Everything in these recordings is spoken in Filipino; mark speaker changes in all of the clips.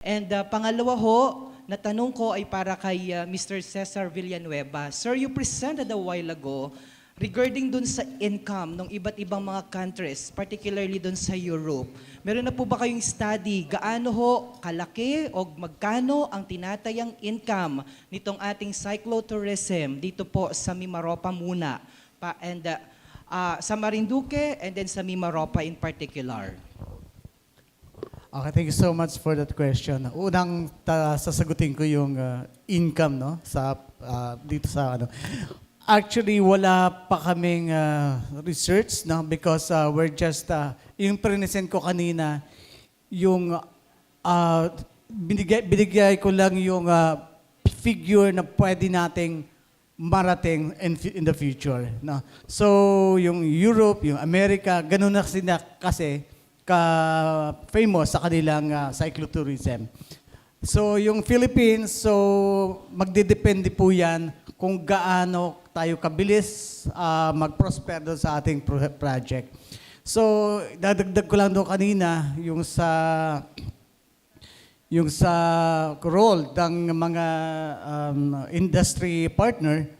Speaker 1: And pangalawa ho, na tanong ko ay para kay Mr. Cesar Villanueva. Sir, you presented a while ago regarding dun sa income ng iba't ibang mga countries, particularly dun sa Europe. Meron na po ba kayong study gaano ho kalaki o magkano ang tinatayang income nitong ating cyclotourism dito po sa Mimaropa muna? Sa Marinduque and then sa Mimaropa in particular.
Speaker 2: Okay, thank you so much for that question. Unang sasagutin ko yung income no sa dito sa ano. Actually wala pa kaming research no because we're just yung present ko kanina yung binigay ko lang yung figure na pwede nating marating in the future no. So yung Europe, yung America, ganun na sila kasi ka-famous sa kanilang cyclotourism. So, yung Philippines, so magdidepende po yan kung gaano tayo kabilis mag-prosper doon sa ating project. So, dadagdag ko lang doon kanina, yung sa role ng mga industry partner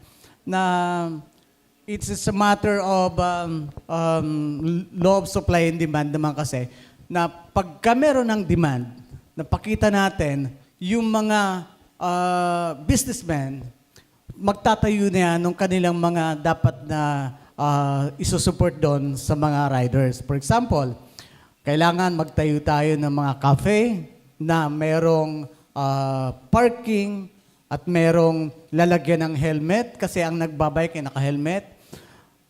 Speaker 2: na it's a matter of law of supply and demand naman kasi na pagka meron ng demand, napakita natin yung mga businessmen magtatayo na yan ng kanilang mga dapat na isusupport doon sa mga riders. For example, kailangan magtayo tayo ng mga cafe na merong parking at merong lalagyan ng helmet kasi ang nagbabike ay naka-helmet.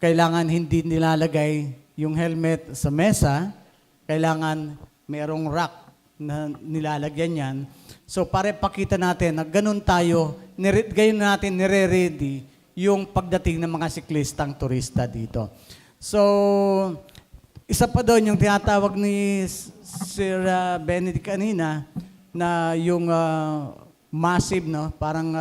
Speaker 2: Kailangan hindi nilalagay yung helmet sa mesa. Kailangan merong rack na nilalagyan yan. So para pakita natin na ganun tayo, gayon natin nire-ready yung pagdating ng mga siklistang turista dito. So, isa pa doon yung tinatawag ni Sir Benedict kanina na yung massive, no? Parang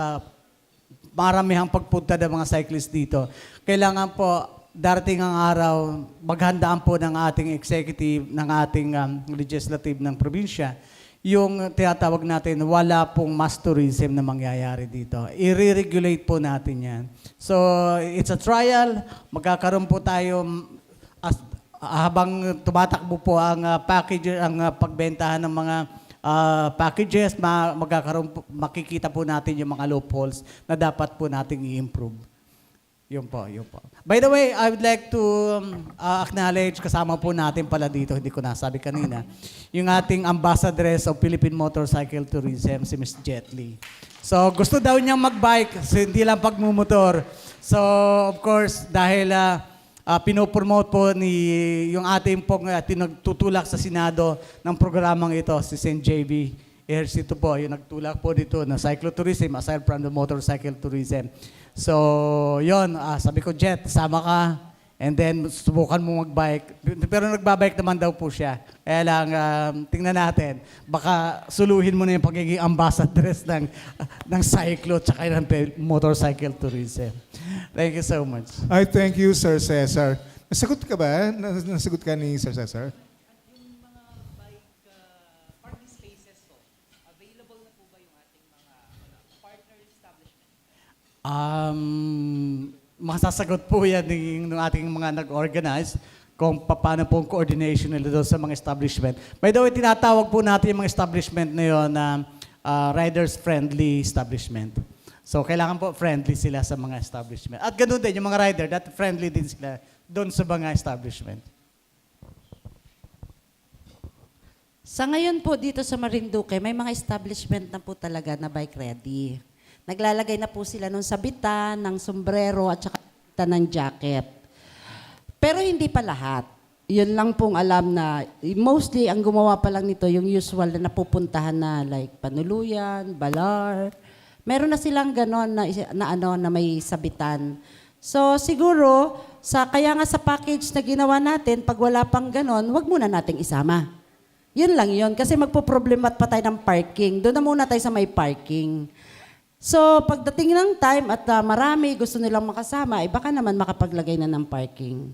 Speaker 2: maramihang pagpunta ng mga cyclists dito. Kailangan po, darating ang araw, maghandaan po ng ating executive, ng ating legislative ng probinsya, yung tinatawag natin, wala pong mass tourism na mangyayari dito. I-regulate po natin yan. So, it's a trial. Magkakaroon po tayo, habang tumatakbo po ang package, ang pagbentahan ng mga packages, makikita po natin yung mga loopholes na dapat po nating i-improve. Yun po, yun po. By the way, I would like to acknowledge, kasama po natin pala dito, hindi ko nasabi kanina, yung ating ambassadress of Philippine Motorcycle Tourism, si Ms. Jet Li. So, gusto daw niyang mag-bike, so hindi lang pagmumotor. So, of course, dahil pinopromote po yung ating pong tinagtutulak sa Senado ng programang ito, si St. JB Ejercito po, yung nagtulak po dito na cyclotourism aside from the motorcycle tourism. So, yon, sabi ko, Jet, sama ka, and then subukan mo mag-bike. Pero nagbabike naman daw po siya. Kaya lang, tingnan natin, baka suluhin mo na yung pagiging ambassadress ng cyclo tsaka ng motorcycle tourism. Thank you so much.
Speaker 3: I thank you, Sir Cesar. Nasagot ka ba? Nasagot ka ni Sir Cesar?
Speaker 1: Yung mga bike parking spaces po, available na po ba yung ating mga partner establishment?
Speaker 2: Masasagot po yan ng ating mga nag-organize kung paano po ang coordination nila doon sa mga establishment. By the way, tinatawag po natin yung mga establishment na yun na riders-friendly establishment. So, kailangan po friendly sila sa mga establishment. At ganoon din, yung mga rider, that friendly din sila doon sa mga establishment.
Speaker 4: Sa ngayon po dito sa Marinduque, may mga establishment na po talaga na bike ready. Naglalagay na po sila ng sabitan, ng sombrero at saka ng jacket. Pero hindi pa lahat. Yun lang pong alam na mostly ang gumawa pa lang nito yung usual na napupuntahan na like Panuluyan, Balar. Meron na silang ganon na may sabitan. So siguro, kaya nga sa package na ginawa natin, pag wala pang ganon, wag muna nating isama. Yun lang yun. Kasi magpo-problema't pa tayo ng parking. Doon na muna tayo sa may parking. So pagdating ng time at marami gusto nilang makasama, baka naman makapaglagay na ng parking.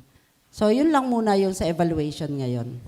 Speaker 4: So yun lang muna yung sa evaluation ngayon.